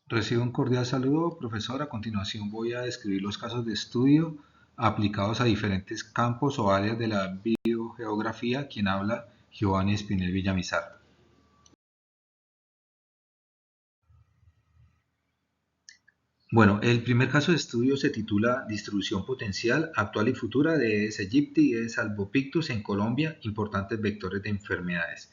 Recibo un cordial saludo, profesor. A continuación voy a describir los casos de estudio aplicados a diferentes campos o áreas de la biogeografía. Quien habla, Giovanni Espinel Villamizar. Bueno, el primer caso de estudio se titula Distribución potencial actual y futura de Aedes aegypti y Aedes albopictus en Colombia, importantes vectores de enfermedades.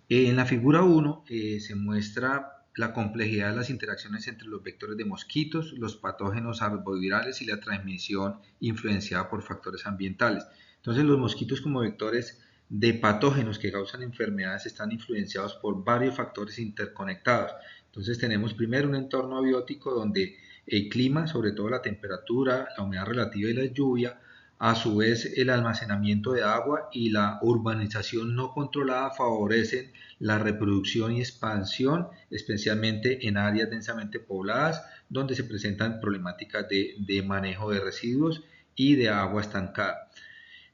En la figura 1 se muestra la complejidad de las interacciones entre los vectores de mosquitos, los patógenos arbovirales y la transmisión influenciada por factores ambientales. Entonces, los mosquitos como vectores de patógenos que causan enfermedades están influenciados por varios factores interconectados. Entonces, tenemos primero un entorno abiótico donde el clima, sobre todo la temperatura, la humedad relativa y la lluvia, a su vez, el almacenamiento de agua y la urbanización no controlada favorecen la reproducción y expansión, especialmente en áreas densamente pobladas, donde se presentan problemáticas de manejo de residuos y de agua estancada.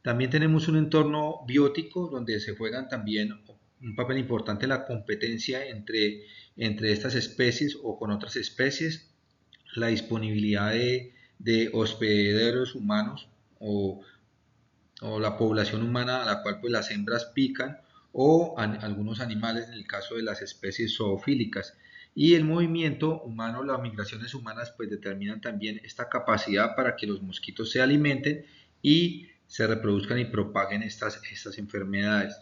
También tenemos un entorno biótico donde se juegan también un papel importante la competencia entre estas especies o con otras especies, la disponibilidad de hospederos humanos o, o la población humana a la cual pues, las hembras pican o algunos animales en el caso de las especies zoofílicas. Y el movimiento humano, las migraciones humanas pues determinan también esta capacidad para que los mosquitos se alimenten y se reproduzcan y propaguen estas enfermedades.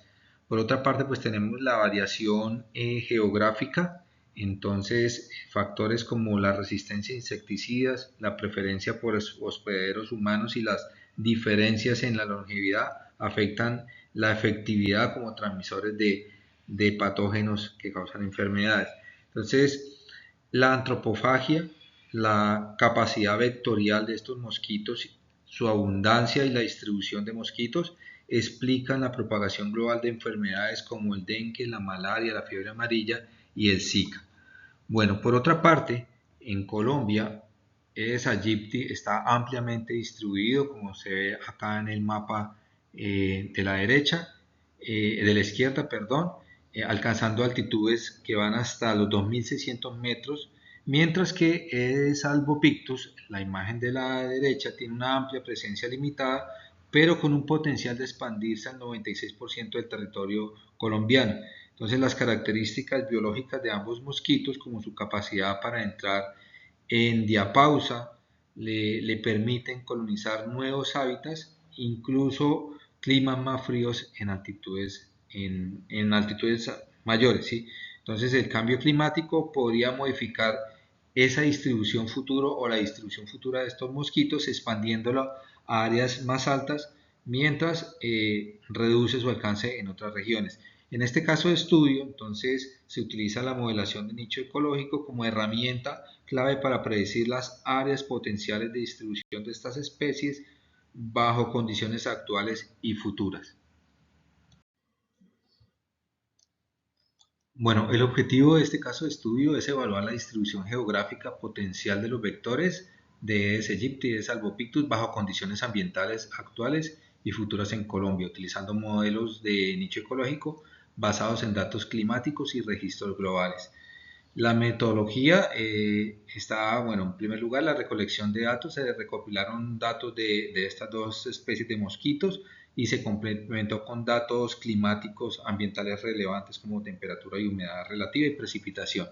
Por otra parte pues tenemos la variación geográfica, entonces factores como la resistencia a insecticidas, la preferencia por hospederos humanos y las diferencias en la longevidad afectan la efectividad como transmisores de patógenos que causan enfermedades. Entonces, la antropofagia, la capacidad vectorial de estos mosquitos, su abundancia y la distribución de mosquitos explican la propagación global de enfermedades como el dengue, la malaria, la fiebre amarilla y el Zika. Bueno, por otra parte, en Colombia, Aedes aegypti está ampliamente distribuido, como se ve acá en el mapa de la derecha, de la izquierda, perdón, alcanzando altitudes que van hasta los 2.600 metros, mientras que Aedes albopictus, la imagen de la derecha, tiene una amplia presencia limitada, pero con un potencial de expandirse al 96% del territorio colombiano. Entonces las características biológicas de ambos mosquitos, como su capacidad para entrar en diapausa, le permiten colonizar nuevos hábitats, incluso climas más fríos en altitudes mayores. ¿Sí? Entonces el cambio climático podría modificar esa distribución futuro o la distribución futura de estos mosquitos, expandiéndola a áreas más altas, mientras reduce su alcance en otras regiones. En este caso de estudio, entonces, se utiliza la modelación de nicho ecológico como herramienta clave para predecir las áreas potenciales de distribución de estas especies bajo condiciones actuales y futuras. Bueno, el objetivo de este caso de estudio es evaluar la distribución geográfica potencial de los vectores de Aedes aegypti y Aedes albopictus bajo condiciones ambientales actuales y futuras en Colombia, utilizando modelos de nicho ecológico basados en datos climáticos y registros globales. La metodología está, bueno, en primer lugar, la recolección de datos. Se recopilaron datos de estas dos especies de mosquitos y se complementó con datos climáticos ambientales relevantes como temperatura y humedad relativa y precipitación.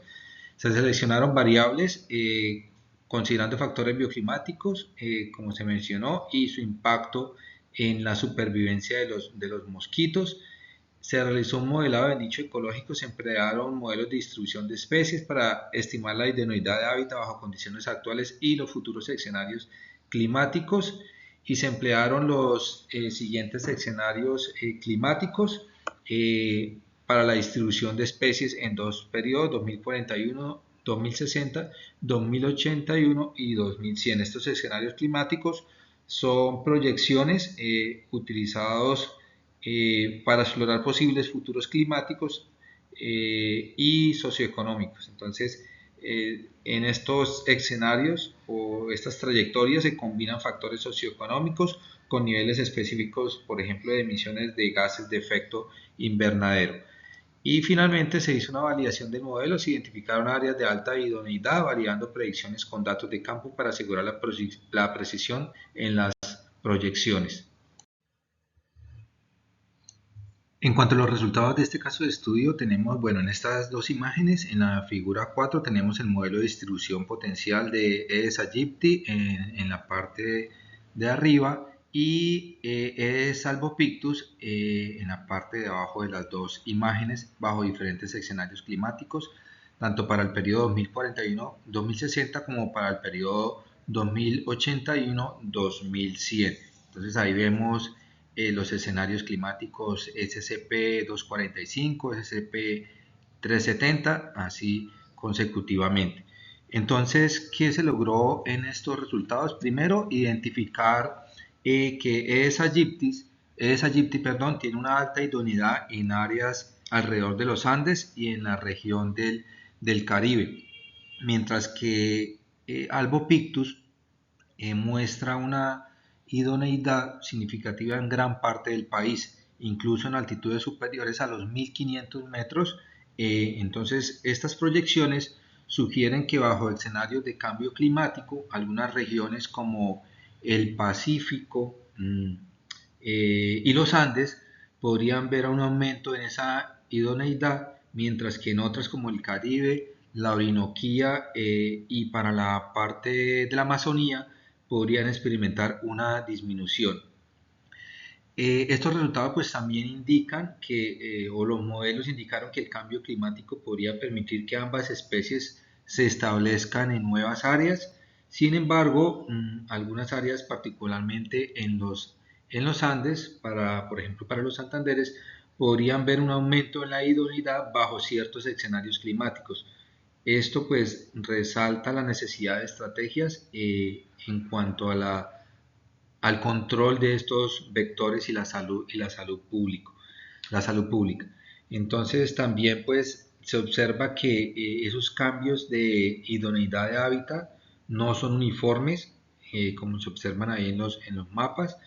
Se seleccionaron variables considerando factores bioclimáticos, como se mencionó, y su impacto en la supervivencia de los mosquitos. Se realizó un modelado de nicho ecológico, se emplearon modelos de distribución de especies para estimar la idoneidad de hábitat bajo condiciones actuales y los futuros escenarios climáticos, y se emplearon los siguientes escenarios climáticos para la distribución de especies en dos periodos: 2041, 2060, 2081 y 2100. Estos escenarios climáticos son proyecciones utilizados para explorar posibles futuros climáticos y socioeconómicos. Entonces, en estos escenarios o estas trayectorias se combinan factores socioeconómicos con niveles específicos, por ejemplo, de emisiones de gases de efecto invernadero. Y finalmente se hizo una validación del modelo, se identificaron áreas de alta idoneidad, validando predicciones con datos de campo para asegurar la precisión en las proyecciones. En cuanto a los resultados de este caso de estudio, tenemos, bueno, en estas dos imágenes, en la figura 4 tenemos el modelo de distribución potencial de ES-aegypti en la parte de arriba y ES-albopictus en la parte de abajo de las dos imágenes bajo diferentes escenarios climáticos, tanto para el periodo 2041-2060 como para el periodo 2081-2100. Entonces ahí vemos los escenarios climáticos SCP-245, SCP-370, así consecutivamente. Entonces, ¿qué se logró en estos resultados? Primero, identificar que ES-aegypti, tiene una alta idoneidad en áreas alrededor de los Andes y en la región del Caribe, mientras que Albopictus muestra una idoneidad significativa en gran parte del país, incluso en altitudes superiores a los 1500 metros. Entonces, estas proyecciones sugieren que bajo escenarios de cambio climático, algunas regiones como el Pacífico y los Andes podrían ver un aumento en esa idoneidad, mientras que en otras como el Caribe, la Orinoquía y para la parte de la Amazonía podrían experimentar una disminución. Estos resultados pues también indican que, o los modelos indicaron que el cambio climático podría permitir que ambas especies se establezcan en nuevas áreas. Sin embargo, algunas áreas, particularmente en los Andes, por ejemplo para los Santanderes, podrían ver un aumento en la idoneidad bajo ciertos escenarios climáticos. Esto pues resalta la necesidad de estrategias en cuanto a al control de estos vectores y la salud pública. Entonces también pues se observa que esos cambios de idoneidad de hábitat no son uniformes, como se observan ahí en los mapas,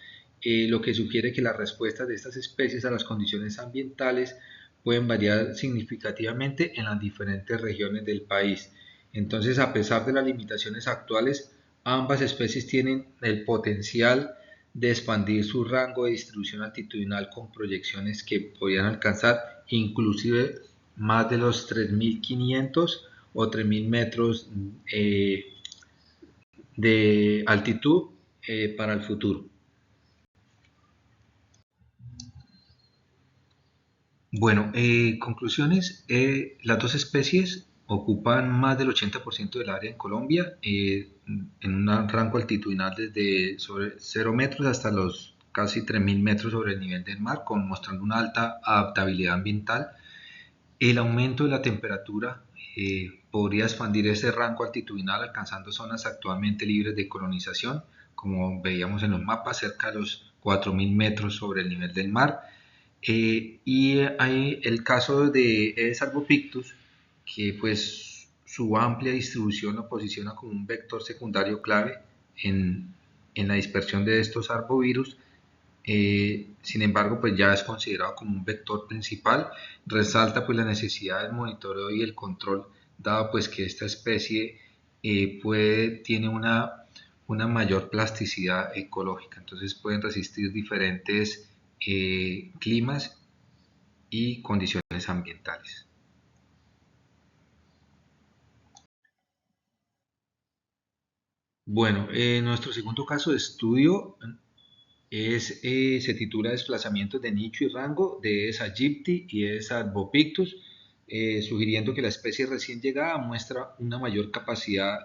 lo que sugiere que las respuestas de estas especies a las condiciones ambientales pueden variar significativamente en las diferentes regiones del país. Entonces, a pesar de las limitaciones actuales, ambas especies tienen el potencial de expandir su rango de distribución altitudinal con proyecciones que podrían alcanzar inclusive más de los 3.500 o 3.000 metros de altitud para el futuro. Bueno, conclusiones. Las dos especies ocupan más del 80% del área en Colombia, en un rango altitudinal desde sobre 0 metros hasta los casi 3.000 metros sobre el nivel del mar, mostrando una alta adaptabilidad ambiental. El aumento de la temperatura podría expandir ese rango altitudinal alcanzando zonas actualmente libres de colonización, como veíamos en los mapas, cerca de los 4.000 metros sobre el nivel del mar. Y hay el caso de Salvopictus, que pues su amplia distribución lo posiciona como un vector secundario clave en, en la dispersión de estos arbovirus. Sin embargo, pues ya es considerado como un vector principal. Resalta pues la necesidad del monitoreo y el control, dado pues que esta especie tiene una mayor plasticidad ecológica, entonces pueden resistir diferentes climas y condiciones ambientales. Bueno, nuestro segundo caso de estudio se titula Desplazamientos de nicho y rango de Aedes aegypti y Aedes albopictus, sugiriendo que la especie recién llegada muestra una mayor capacidad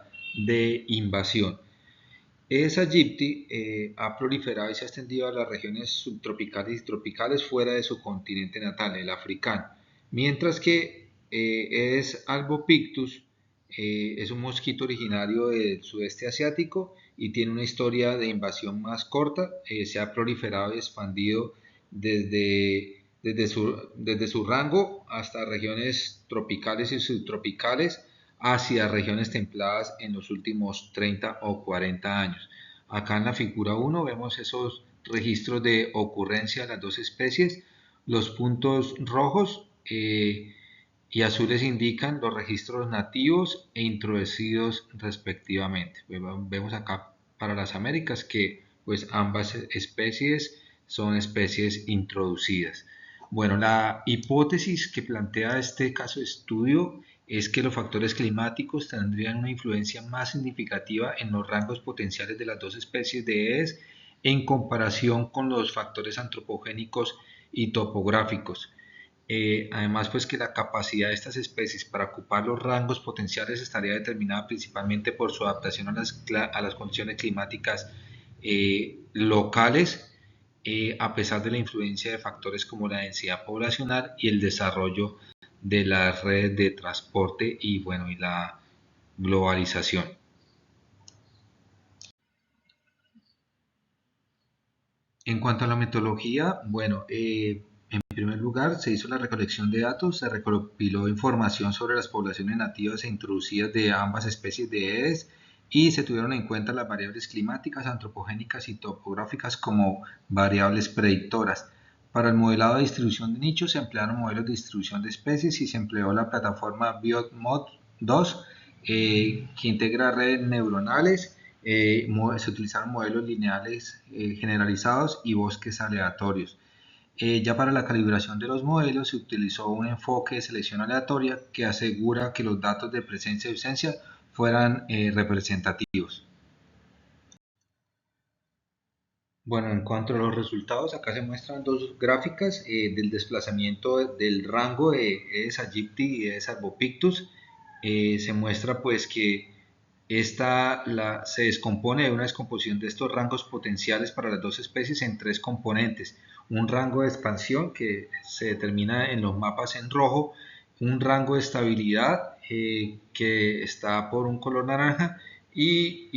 de invasión. Aedes aegypti ha proliferado y se ha extendido a las regiones subtropicales y tropicales fuera de su continente natal, el africano, mientras que Aedes albopictus es un mosquito originario del sudeste asiático y tiene una historia de invasión más corta. Se ha proliferado y expandido desde su rango hasta regiones tropicales y subtropicales, hacia regiones templadas en los últimos 30 o 40 años. Acá en la figura 1 vemos esos registros de ocurrencia de las dos especies. Los puntos rojos y azules indican los registros nativos e introducidos respectivamente. Vemos acá para las Américas que pues ambas especies son especies introducidas. Bueno, la hipótesis que plantea este caso de estudio es que los factores climáticos tendrían una influencia más significativa en los rangos potenciales de las dos especies de Aedes en comparación con los factores antropogénicos y topográficos. Además, pues que la capacidad de estas especies para ocupar los rangos potenciales estaría determinada principalmente por su adaptación a las condiciones climáticas locales, a pesar de la influencia de factores como la densidad poblacional y el desarrollo de las redes de transporte y, bueno, y la globalización. En cuanto a la metodología, bueno, en primer lugar se hizo la recolección de datos, se recopiló información sobre las poblaciones nativas e introducidas de ambas especies de Aedes y se tuvieron en cuenta las variables climáticas, antropogénicas y topográficas como variables predictoras. Para el modelado de distribución de nichos se emplearon modelos de distribución de especies y se empleó la plataforma BiotMod 2 que integra redes neuronales. Se utilizaron modelos lineales generalizados y bosques aleatorios. Ya para la calibración de los modelos se utilizó un enfoque de selección aleatoria que asegura que los datos de presencia y ausencia fueran representativos. Bueno, en cuanto a los resultados, acá se muestran dos gráficas del desplazamiento del rango de Aedes aegypti y Aedes albopictus. Se muestra pues que se descompone de una descomposición de estos rangos potenciales para las dos especies en tres componentes. Un rango de expansión que se determina en los mapas en rojo, un rango de estabilidad que está por un color naranja y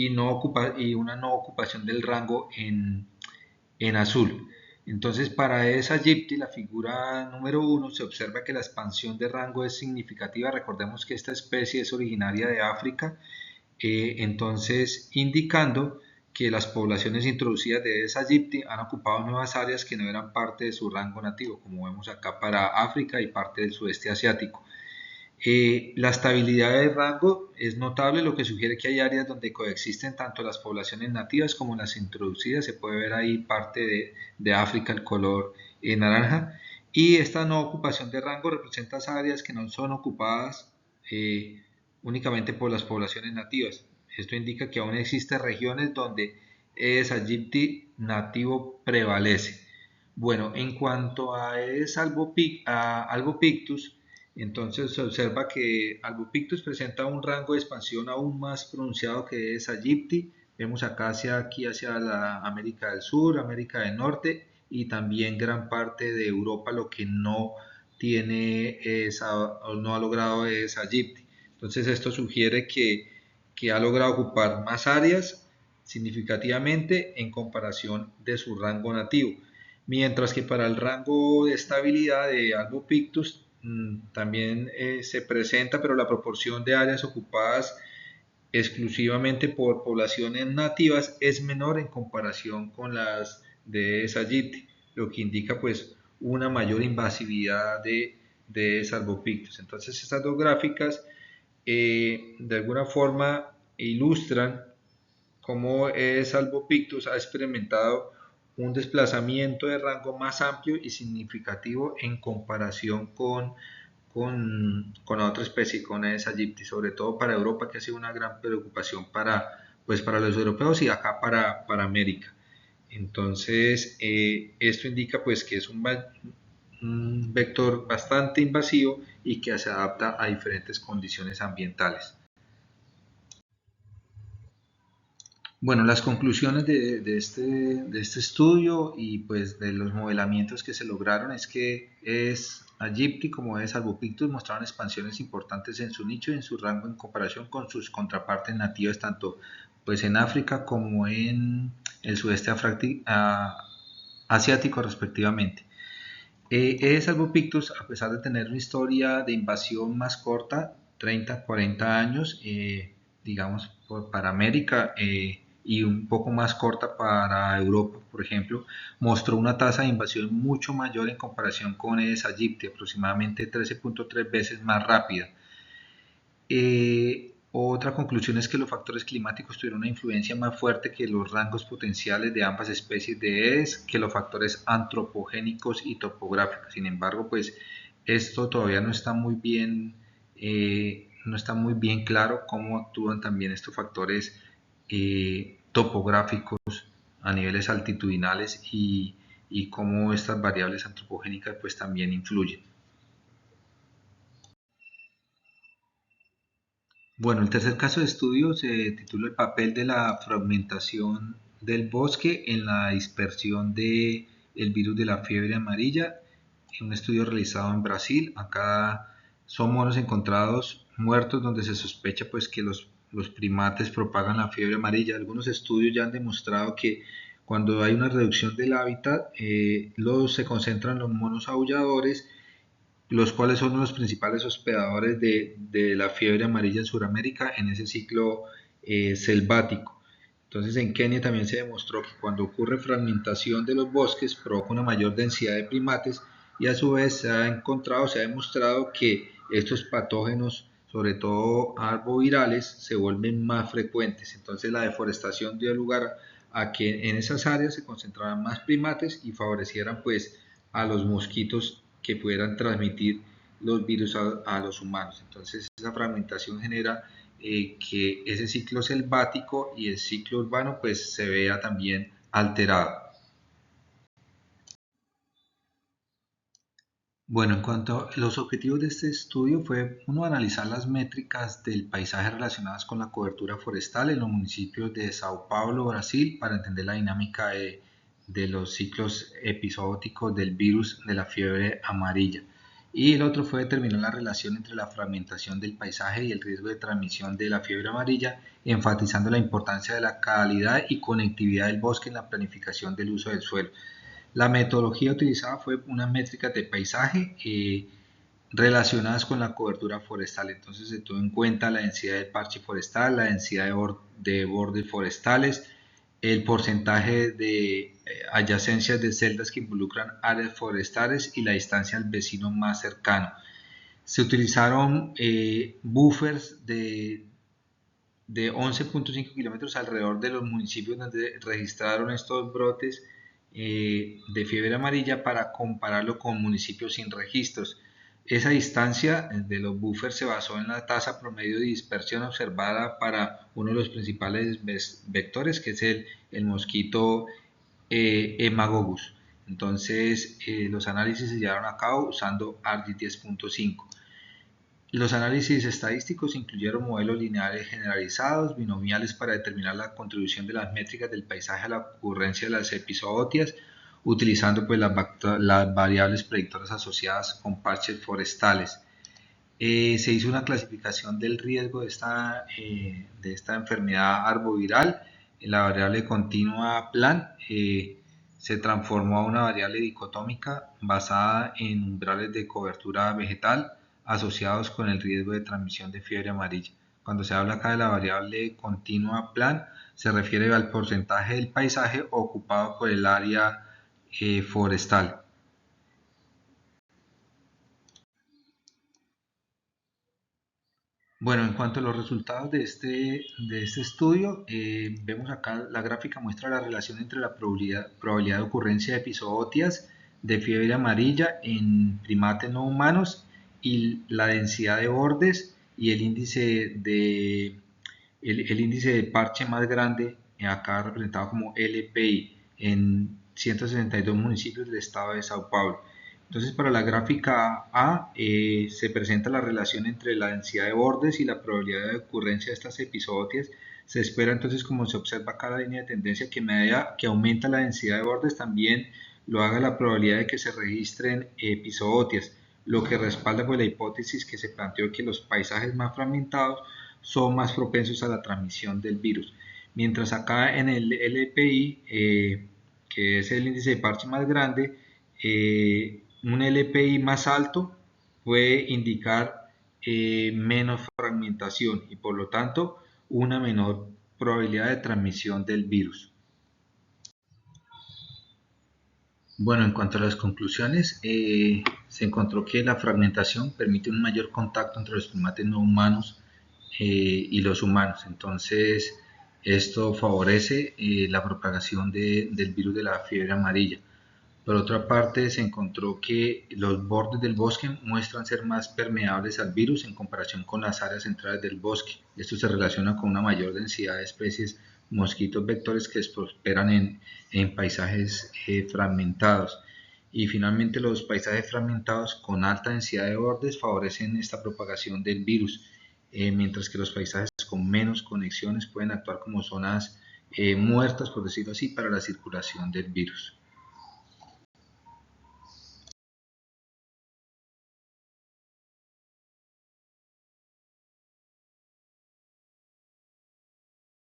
una no ocupación del rango en azul. Entonces, para esa aegypti, la figura número 1, se observa que la expansión de rango es significativa. Recordemos que esta especie es originaria de África, entonces indicando que las poblaciones introducidas de esa aegypti han ocupado nuevas áreas que no eran parte de su rango nativo, como vemos acá para África y parte del sudeste asiático. La estabilidad del rango es notable, lo que sugiere que hay áreas donde coexisten tanto las poblaciones nativas como las introducidas. Se puede ver ahí parte de África, el color naranja. Y esta no ocupación de rango representa esas áreas que no son ocupadas únicamente por las poblaciones nativas. Esto indica que aún existen regiones donde Aedes aegypti nativo prevalece. Bueno, en cuanto a Aedes albopictus, entonces se observa que Albopictus presenta un rango de expansión aún más pronunciado que es aegypti. Vemos acá hacia la América del Sur, América del Norte y también gran parte de Europa, lo que no tiene no ha logrado es aegypti. Entonces esto sugiere que ha logrado ocupar más áreas significativamente en comparación de su rango nativo. Mientras que para el rango de estabilidad de Albopictus también se presenta, pero la proporción de áreas ocupadas exclusivamente por poblaciones nativas es menor en comparación con las de Sagitti, lo que indica pues una mayor invasividad de Albopictus. Entonces estas dos gráficas de alguna forma ilustran cómo Albopictus ha experimentado un desplazamiento de rango más amplio y significativo en comparación con otra especie, con Aedes aegypti, sobre todo para Europa, que ha sido una gran preocupación pues para los europeos y acá para América. Entonces, esto indica pues que es un vector bastante invasivo y que se adapta a diferentes condiciones ambientales. Bueno, las conclusiones de este estudio y pues de los modelamientos que se lograron es que es aegypti como es albopictus mostraron expansiones importantes en su nicho y en su rango en comparación con sus contrapartes nativas tanto pues en África como en el sudeste asiático respectivamente. Es albopictus, a pesar de tener una historia de invasión más corta, 30-40 años, digamos, para América, y un poco más corta para Europa, por ejemplo, mostró una tasa de invasión mucho mayor en comparación con Aedes aegypti, aproximadamente 13.3 veces más rápida. Otra conclusión es que los factores climáticos tuvieron una influencia más fuerte que los rangos potenciales de ambas especies de Aedes, que los factores antropogénicos y topográficos. Sin embargo, pues esto todavía no está muy bien claro cómo actúan también estos factores topográficos a niveles altitudinales y cómo estas variables antropogénicas pues también influyen. Bueno, el tercer caso de estudio se titula El papel de la fragmentación del bosque en la dispersión del virus de la fiebre amarilla, en un estudio realizado en Brasil. Acá son monos encontrados muertos donde se sospecha pues que los primates propagan la fiebre amarilla. Algunos estudios ya han demostrado que cuando hay una reducción del hábitat, se concentran los monos aulladores, los cuales son los principales hospedadores de la fiebre amarilla en Sudamérica en ese ciclo selvático. Entonces en Kenia también se demostró que cuando ocurre fragmentación de los bosques provoca una mayor densidad de primates y a su vez se ha demostrado que estos patógenos, sobre todo arbovirales, se vuelven más frecuentes. Entonces la deforestación dio lugar a que en esas áreas se concentraran más primates y favorecieran pues a los mosquitos que pudieran transmitir los virus a los humanos. Entonces esa fragmentación genera que ese ciclo selvático y el ciclo urbano pues se vea también alterado. Bueno, en cuanto a los objetivos de este estudio fue, uno, analizar las métricas del paisaje relacionadas con la cobertura forestal en los municipios de Sao Paulo, Brasil, para entender la dinámica de los ciclos episódicos del virus de la fiebre amarilla. Y el otro fue determinar la relación entre la fragmentación del paisaje y el riesgo de transmisión de la fiebre amarilla, enfatizando la importancia de la calidad y conectividad del bosque en la planificación del uso del suelo. La metodología utilizada fue unas métricas de paisaje relacionadas con la cobertura forestal. Entonces se tuvo en cuenta la densidad del parche forestal, la densidad de bordes forestales, el porcentaje de adyacencias de celdas que involucran áreas forestales y la distancia al vecino más cercano. Se utilizaron buffers de 11.5 kilómetros alrededor de los municipios donde registraron estos brotes de fiebre amarilla para compararlo con municipios sin registros. Esa distancia de los buffers se basó en la tasa promedio de dispersión observada para uno de los principales vectores, que es el mosquito Hemagogus. Entonces, los análisis se llevaron a cabo usando ARGIS 10.5. Los análisis estadísticos incluyeron modelos lineales generalizados, binomiales para determinar la contribución de las métricas del paisaje a la ocurrencia de las epizootias, utilizando pues, las variables predictoras asociadas con parches forestales. Se hizo una clasificación del riesgo de esta enfermedad arboviral. La variable continua plan se transformó a una variable dicotómica basada en umbrales de cobertura vegetal asociados con el riesgo de transmisión de fiebre amarilla. Cuando se habla acá de la variable continua plan, se refiere al porcentaje del paisaje ocupado por el área forestal. Bueno, en cuanto a los resultados de este estudio, vemos acá la gráfica muestra la relación entre la probabilidad de ocurrencia de epizootias de fiebre amarilla en primates no humanos y la densidad de bordes y el índice de parche más grande, acá representado como LPI, en 162 municipios del estado de Sao Paulo. Entonces, para la gráfica A se presenta la relación entre la densidad de bordes y la probabilidad de ocurrencia de estas episodias. Se espera entonces, como se observa acá la línea de tendencia, que a medida que aumenta la densidad de bordes, también lo haga la probabilidad de que se registren episodias, lo que respalda pues, la hipótesis que se planteó que los paisajes más fragmentados son más propensos a la transmisión del virus. Mientras acá en el LPI, que es el índice de parche más grande, un LPI más alto puede indicar menos fragmentación y por lo tanto una menor Probabilidad de transmisión del virus. Bueno, en cuanto a las conclusiones, se encontró que la fragmentación permite un mayor contacto entre los primates no humanos y los humanos. Entonces, esto favorece la propagación del virus de la fiebre amarilla. Por otra parte, se encontró que los bordes del bosque muestran ser más permeables al virus en comparación con las áreas centrales del bosque. Esto se relaciona con una mayor densidad de especies mosquitos vectores que prosperan en paisajes fragmentados. Y finalmente, los paisajes fragmentados con alta densidad de bordes favorecen esta propagación del virus, mientras que los paisajes con menos conexiones pueden actuar como zonas muertas, por decirlo así, para la circulación del virus.